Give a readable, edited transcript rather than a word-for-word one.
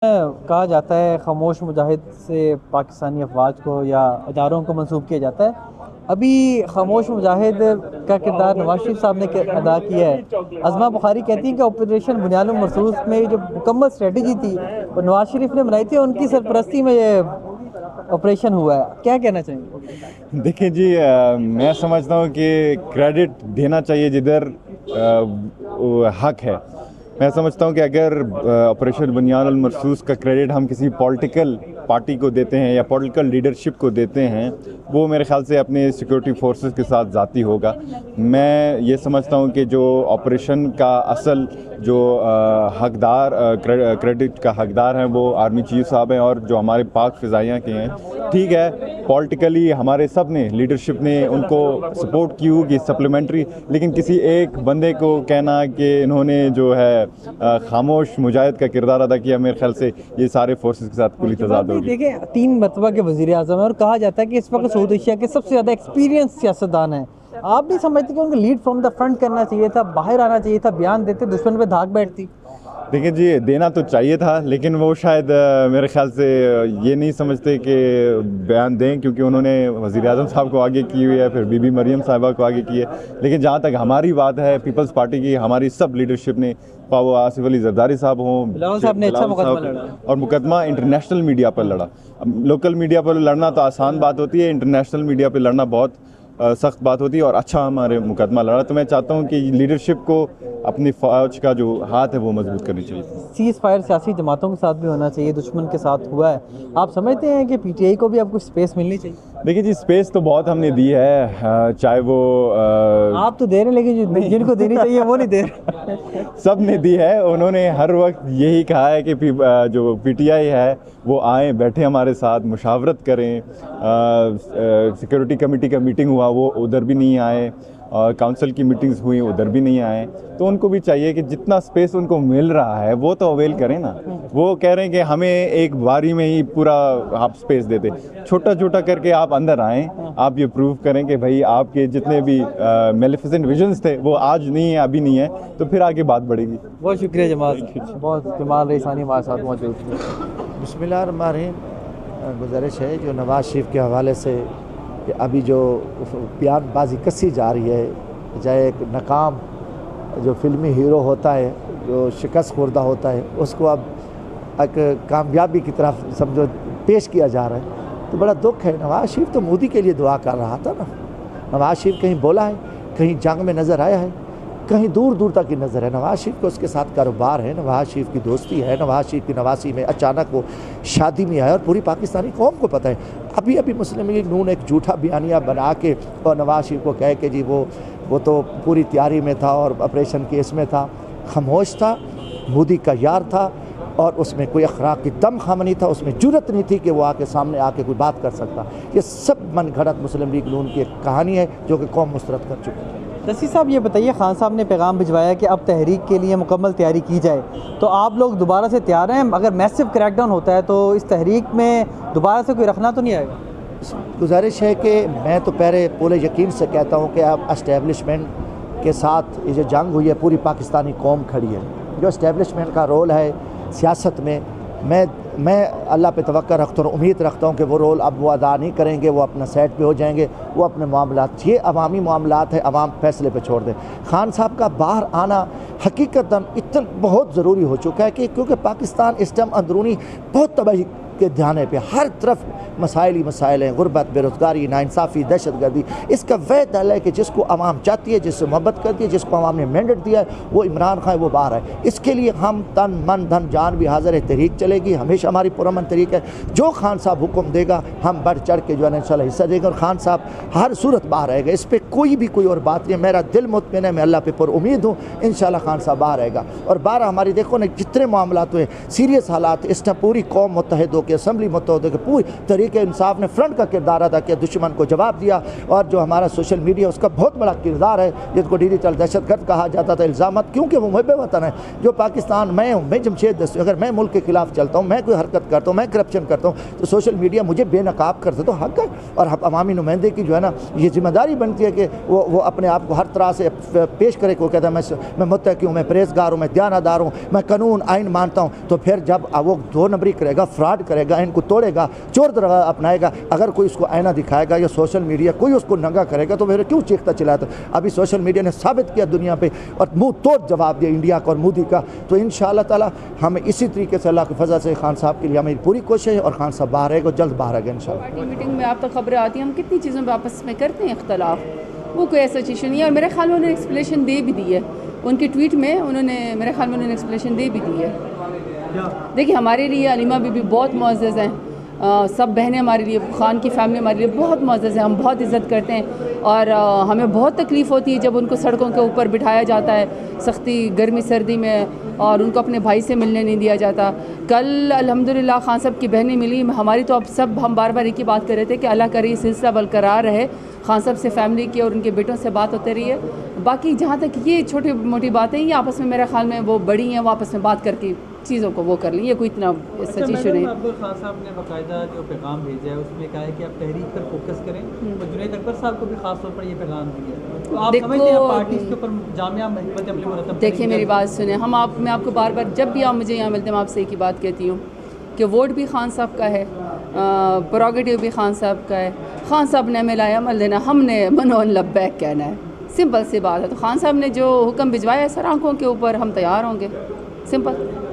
कहा जाता है खामोश मुजाहिद से पाकिस्तानी अफवाज को या अदारों को मंसूब किया जाता है। अभी खामोश मुजाहिद का किरदार नवाज शरीफ साहब ने अदा किया है। अज़मा बुखारी कहती हैं कि ऑपरेशन बुनियाद मरसूस में जो मुकम्मल स्ट्रेटजी थी वो नवाज शरीफ ने बनाई थी, उनकी सरपरस्ती में ये ऑपरेशन हुआ है। क्या कहना चाहेंगे? देखिए जी, मैं समझता हूँ कि क्रेडिट देना चाहिए जिधर वो हक है। मैं समझता हूँ कि अगर ऑपरेशन बुनियाद मरसूस का क्रेडिट हम किसी पॉलिटिकल पार्टी को देते हैं या पॉलिटिकल लीडरशिप को देते हैं, वो मेरे ख्याल से अपने सिक्योरिटी फोर्सेस के साथ ज़ाती होगा। मैं ये समझता हूँ कि जो ऑपरेशन का असल जो हकदार क्रेडिट का हकदार हैं वो आर्मी चीफ साहब हैं और जो हमारे पाक फ़िज़ाइयाँ के हैं। ठीक है, पॉलिटिकली हमारे सब ने लीडरशिप ने उनको सपोर्ट की होगी सप्लीमेंट्री, लेकिन किसी एक बंदे को कहना कि इन्होंने जो है खामोश मुजाहिद का किरदार अदा किया, मेरे ख्याल से ये सारे फोर्सेस के साथ पूरी तजाद होगी। देखिए, 3 मरतबा के वज़ीर आज़म है और कहा जाता है कि इस वक्त सऊदी एशिया के सबसे ज़्यादा एक्सपीरियंस सियासतदान हैं। आप नहीं समझते कि उनको लीड फ्रॉम द फ्रंट करना चाहिए था, बाहर आना चाहिए था, बयान देते दुश्मन पे धाक बैठती? देखिए जी, देना तो चाहिए था, लेकिन वो शायद मेरे ख्याल से ये नहीं समझते कि बयान दें, क्योंकि उन्होंने वज़ीर आज़म साहब को आगे की हुई है, फिर बीबी मरियम साहिबा को आगे की है। लेकिन जहाँ तक हमारी बात है पीपल्स पार्टी की, हमारी सब लीडरशिप ने, वो आसिफ अली जरदारी साहब हों, बिलावल साहब ने अच्छा मुकदमा लड़ा और मुकदमा इंटरनेशनल मीडिया पर लड़ा। अब लोकल मीडिया पर लड़ना तो आसान बात होती है, इंटरनेशनल मीडिया पर लड़ना बहुत सख्त बात होती है, और अच्छा हमारे मुकदमा लड़ा। तो मैं चाहता हूँ कि लीडरशिप को अपनी फ़ौज का जो हाथ है वो मजबूत करनी चाहिए। सीज़ फायर सियासी जमातों के साथ भी होना चाहिए, दुश्मन के साथ हुआ है। आप समझते हैं कि पीटीआई को भी अब कुछ स्पेस मिलनी चाहिए? देखिए जी, स्पेस तो बहुत हमने दी है, चाहे वो आप तो दे रहे हैं, लेकिन जिनको देनी चाहिए वो नहीं दे रहे। सब ने दी है। उन्होंने हर वक्त यही कहा है कि जो पीटीआई है वो आए, बैठे हमारे साथ, मुशावरत करें। सिक्योरिटी कमेटी का मीटिंग हुआ, वो उधर भी नहीं आए, और काउंसिल की मीटिंग्स हुई, उधर भी नहीं आए। तो उनको भी चाहिए कि जितना स्पेस उनको मिल रहा है वो तो अवेल करें ना। वो कह रहे हैं कि हमें एक बारी में ही पूरा आप स्पेस देते, छोटा छोटा करके आप अंदर आएँ, आप ये प्रूव करें कि भाई आपके जितने भी मेलिफिसेंट विजन्स थे वो आज नहीं है, अभी नहीं है, तो फिर आगे बात बढ़ेगी। बहुत शुक्रिया जमाल, बहुत जमाल रईसानी हमारे साथ मौजूद थे। बिस्मिल्लाहिर्रहमानिर्रहीम। गुजारिश है जो नवाज़ शरीफ के हवाले से कि अभी जो बयानबाजी कसी जा रही है, चाहे एक नाकाम जो फिल्मी हीरो होता है, जो शिकस्त खुर्दा होता है, उसको अब एक कामयाबी की तरफ समझो पेश किया जा रहा है, तो बड़ा दुख है। नवाज़ शरीफ तो मोदी के लिए दुआ कर रहा था ना। नवाज़ शरीफ कहीं बोला है, कहीं जंग में नज़र आया है, कहीं दूर दूर तक की नज़र है। नवाज़ शरीफ को उसके साथ कारोबार है, नवाज़ शरीफ की दोस्ती है, नवाज़ शरीफ की नवासी में अचानक वो शादी में आया, और पूरी पाकिस्तानी कौम को पता है। अभी अभी मुस्लिम लीग नून एक झूठा बयानिया बना के और नवाज़ शरीफ को कहे कि जी वो तो पूरी तैयारी में था और ऑपरेशन केस में था, खामोश था, मोदी का यार था, और उसमें कोई अखलाक की दम खम नहीं था, उसमें जुर्रत नहीं थी कि वो आके सामने आके कोई बात कर सकता। ये सब मनगढ़ंत मुस्लिम लीग नून की एक कहानी है जो कि कौम मुस्तरद कर चुकी है। रसी साहब, ये बताइए, खान साहब ने पैगाम भिजवाया कि अब तहरीक के लिए मुकम्मल तैयारी की जाए, तो आप लोग दोबारा से तैयार हैं? अगर मैसिव क्रैकडाउन होता है तो इस तहरीक में दोबारा से कोई रखना तो नहीं आएगा? गुजारिश है कि मैं तो पहले पूरे यकीन से कहता हूँ कि अब एस्टेब्लिशमेंट के साथ ये जो जंग हुई है, पूरी पाकिस्तानी कौम खड़ी है। जो एस्टेब्लिशमेंट का रोल है सियासत में, मैं अल्लाह पे तवक्ल रखता हूँ, उम्मीद रखता हूँ कि वो रोल अब वो अदा नहीं करेंगे, वो अपना सेट पे हो जाएंगे, वो अपने मामलात, ये अवामी मामलात है, अवाम फैसले पे छोड़ दें। खान साहब का बाहर आना हकीकतन इतना बहुत ज़रूरी हो चुका है कि क्योंकि पाकिस्तान इस टाइम अंदरूनी बहुत तबाही के ध्यान पे, हर तरफ मसाइल ही मसाइल हैं, गुर्बत, बेरोज़गारी, नाइंसाफ़ी, दहशतगर्दी। इसका वह दल है कि जिसको आवाम चाहती है, जिससे मोहब्बत करती है, जिसको आवाम ने मैंडेट दिया है, वो इमरान खान वो बाहर है। इसके लिए हम तन मन धन जान भी हाजिर है। तहरीक चलेगी, हमेशा हमारी पुरअमन तहरीक है। जो खान साहब हुक्म देगा हम बढ़ चढ़ के जो है इंशाल्लाह हिस्सा देंगे, और खान साहब हर सूरत बाहर आएगा। इस पर कोई और बात नहीं है। मेरा दिल मुतमिन है, मैं अल्लाह पे पर उम्मीद हूँ इंशाल्लाह खान साहब बाहर आएगा। और बारह हमारी देखो ना जितने मामलात हुए, सीरियस हालात, इस टाइम पूरी कौम मुत्तहिद होकर, असम्बली मुत्तहिद होकर, पूरी तहरीक इंसाफ ने फ्रंट का किरदार अदा किया, दुश्मन को जवाब दिया। और जो हमारा सोशल मीडिया उसका बहुत बड़ा किरदार है, जिसको डिजिटल दहशतगर्द कहा जाता था, इल्ज़ामत, क्योंकि वो मुहब्बे वतन है। जो पाकिस्तान मैं हूँ, मैं जमशेद दस्ती, अगर मैं मुल्क के खिलाफ चलता हूँ, मैं कोई हरकत करता हूँ, मैं करप्शन करता हूँ, तो सोशल मीडिया मुझे बेनकाब करता, तो हक है। और अवामी नुमाइंदे की जो है ना ये जिम्मेदारी बनती है कि वो अपने आप को हर तरह से पेश करे। को कहता है मैं मुत्तकी हूँ, मैं परहेज़गार हूँ, मैं दयानतदार हूँ, मैं कानून आइन मानता हूँ। तो फिर जब वो 2 नंबरी करेगा, फ्रॉड करेगा, इनको तोड़ेगा, चोर तरह अपनाएगा, अगर कोई उसको आईना दिखाएगा या सोशल मीडिया कोई उसको नंगा करेगा तो फिर क्यों चीखता चिल्लाता। अभी सोशल मीडिया ने साबित किया दुनिया पे और मुंह तोड़ जवाब दिया इंडिया का और मोदी का। तो इंशाअल्लाह ताला हम इसी तरीके से अल्लाह की फजल से खान साहब के लिए हमारी पूरी कोशिश है और खान साहब बाहर आएगा, जल्द बाहर आएगा इंशाअल्लाह। पार्टी मीटिंग में आप तक खबरें आती हैं, हम कितनी चीज़ों पर आपस में करते हैं इख्तलाफ, वो कोई ऐसा चीज़ नहीं है। और मेरे ख्याल में उन्होंने एक्सप्लेनेशन दे भी दी है उनके ट्वीट में, उन्होंने मेरे ख्याल में उन्होंने एक्सप्लेनेशन दे भी दी है। देखिए हमारे लिए अलीमा बीबी बहुत मुअज़्ज़ज़ हैं, सब बहनें हमारे लिए, खान की फैमिली हमारे लिए बहुत मुअज़्ज़ज़ है, हम बहुत इज़्ज़त करते हैं और हमें बहुत तकलीफ़ होती है जब उनको सड़कों के ऊपर बिठाया जाता है सख्ती गर्मी सर्दी में और उनको अपने भाई से मिलने नहीं दिया जाता। कल अल्हम्दुलिल्लाह खान साहब की बहनें मिली हमारी, तो अब सब हम बार बार एक ही बात कर रहे थे कि अल्लाह करे ये सिलसिला बरकरार रहे, खान साहब से फैमिली की और उनके बेटों से बात होती रही है। बाकी जहाँ तक ये छोटी मोटी बातें ये आपस में मेरे ख्याल में वो बड़ी हैं, वो आपस में बात करके चीज़ों को वो कर ली, ये कोई इतना सच इशू नहीं। अब खान साहब ने बाकायदा जो पैगाम भेजा है उसमें कहा है कि आप तहरीक पर फोकस करें और जुनैद अकबर साहब को भी खास तौर पर ये पैगाम दिया है। तो आप समझते हैं पार्टी इसके ऊपर जामिया हिकमत अमली मुरतब। देखिए मेरी बात सुने, मैं आपको बार बार जब भी आप मुझे यहाँ मिलते हैं मैं आपसे एक ही बात कहती हूँ कि वोट भी खान साहब का है, प्रोगेटिव भी खान साहब का है, खान साहब ने हमें लाया अमल देना, हमने मनोन लब्बैक कहना है, सिंपल सी बात है। तो खान साहब ने जो हुक्म भिजवाया है सर आंखों के ऊपर हम तैयार होंगे, सिंपल।